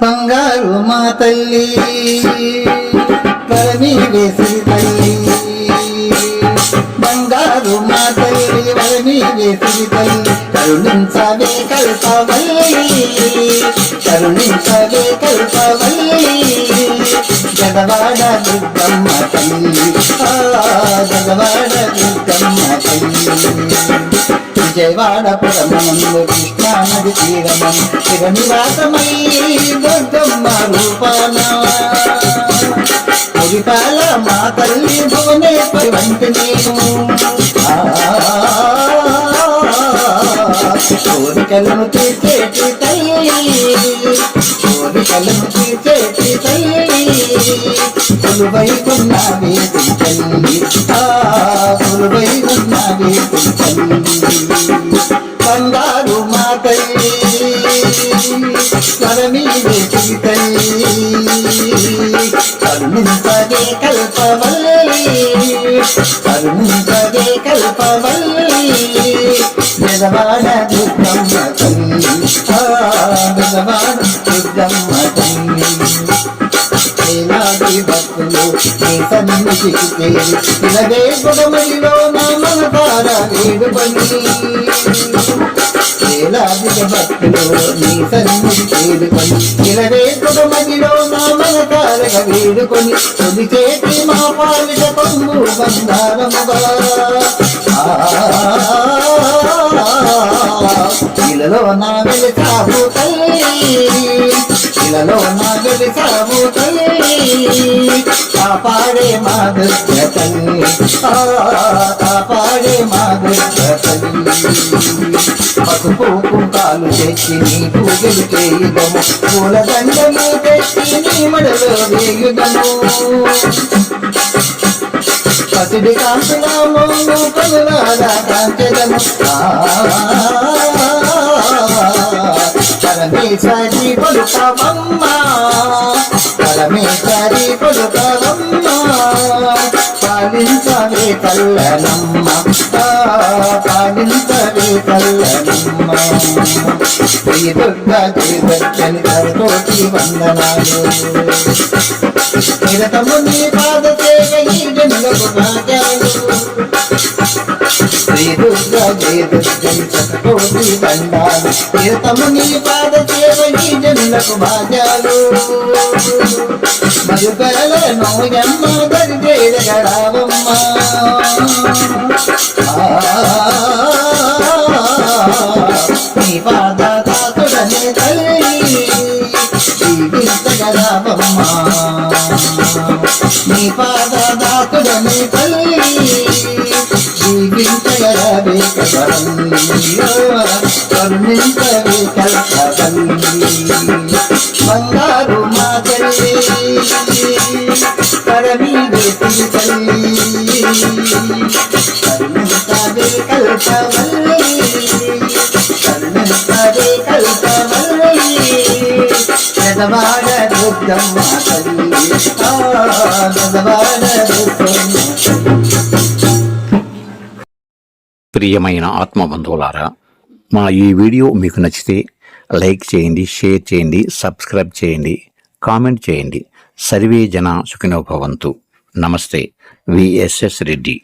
బంగారు మా తల్లి వరమి వేసి తల్లి, బంగారు మా తల్లి వరమి వేసి తల్లి, కరుణించవే కల్పవల్లి, కరుణించవే కల్పవల్లి, జగవాడ దుర్గమ్మ తల్లి, జగవాడ దుర్గమ్మ తల్లి. విజయవాడపురమునందు కృష్ణా నది తీరమం చిర నివాసమై దుర్గమ్మ రూపాన, మురిపాల మా తల్లి భువనేశ్వరి వంటి నేను, కోరికలను తీర్చేటి తల్లి, కోరికలను తీర్చేటి తల్లి, కొలువై ఉన్నవి తల్లి, కొలువై ఉన్నవి తల్లి. బంగారు మా తల్లి వరమి వేసి తల్లి, కరుణించవే కల్పవల్లి, కరుణించవే కల్పవల్లి, జగవాడ దుర్గమ్మ తల్లి, జగవాడ దుర్గమ్మ తల్లి. వేలాది భక్తులు నీ సన్నిధికి చేరి ఇలాగే గుడమడిలో నా మనసార వేడుకొని, వేలాది భక్తులు నీ సన్నిధి చేరుకొని ఇలాగే గుడమడిలో నా మనసారగా వేడుకొని, తొలి చేతి మా పాలిట కొంగు బంగారముగా, ఇలలో నా వెలిసావు తల్లి, ఇలలో నా వెలిసావు తల్లి, కాపాడే మా దుర్గ తల్లి, కాపాడే మా దుర్గ తల్లి. పసుపు కుంకాలు తెచ్చి నీ పూజలు చేయుదము, పూల దండలు తెచ్చి నీ మడలో వేయుదము, పసిడి కాంతునాము కనులారా కాంచెదము, పరమేశ్వరి పలుకవమ్మ, పరమేశ్వరి పలుకవమ్మ, పాలించవే కల్లనమ్మ, పాలించవే కల్లనమ్మ. శ్రీ దుర్గా దేవచ్చని తరతోటి వందనాలు, నిరతము నీ పాద సేవ ఈ జనులకు భాగ్యాలు, శ్రీ దుర్గా దేవచ్చని తరతోటి దండాలు, నిరతము నీ పాద సేవ ఈ జనులకు భాగ్యాలు. మధుకల నోయమ్మ దరిదేర గడావమ్మ, నీ పాద దాసుడనే తల్లి జీవించగలవమ్మ, నీ పాద దాసుడనే తల్లి జీవించగలవే కల్పవల్లి, కరుణించవే కల్పవల్లి. బంగారు మా తల్లి వరమి వేసి తల్లి, కరుణించవే కల్పవల్లి, కరుణించవే కల్పవల్లి, జగవాడ దుర్గమ్మ తల్లి, జగవాడ దుర్గమ్మ. ప్రియమైన ఆత్మబంధువులారా, మా ఈ వీడియో మీకు నచ్చితే లైక్ చేయండి, షేర్ చేయండి, సబ్స్క్రైబ్ చేయండి, కామెంట్ చేయండి. సర్వే జన సుఖినో భవంతు. నమస్తే. విఎస్ఎస్ రెడ్డి.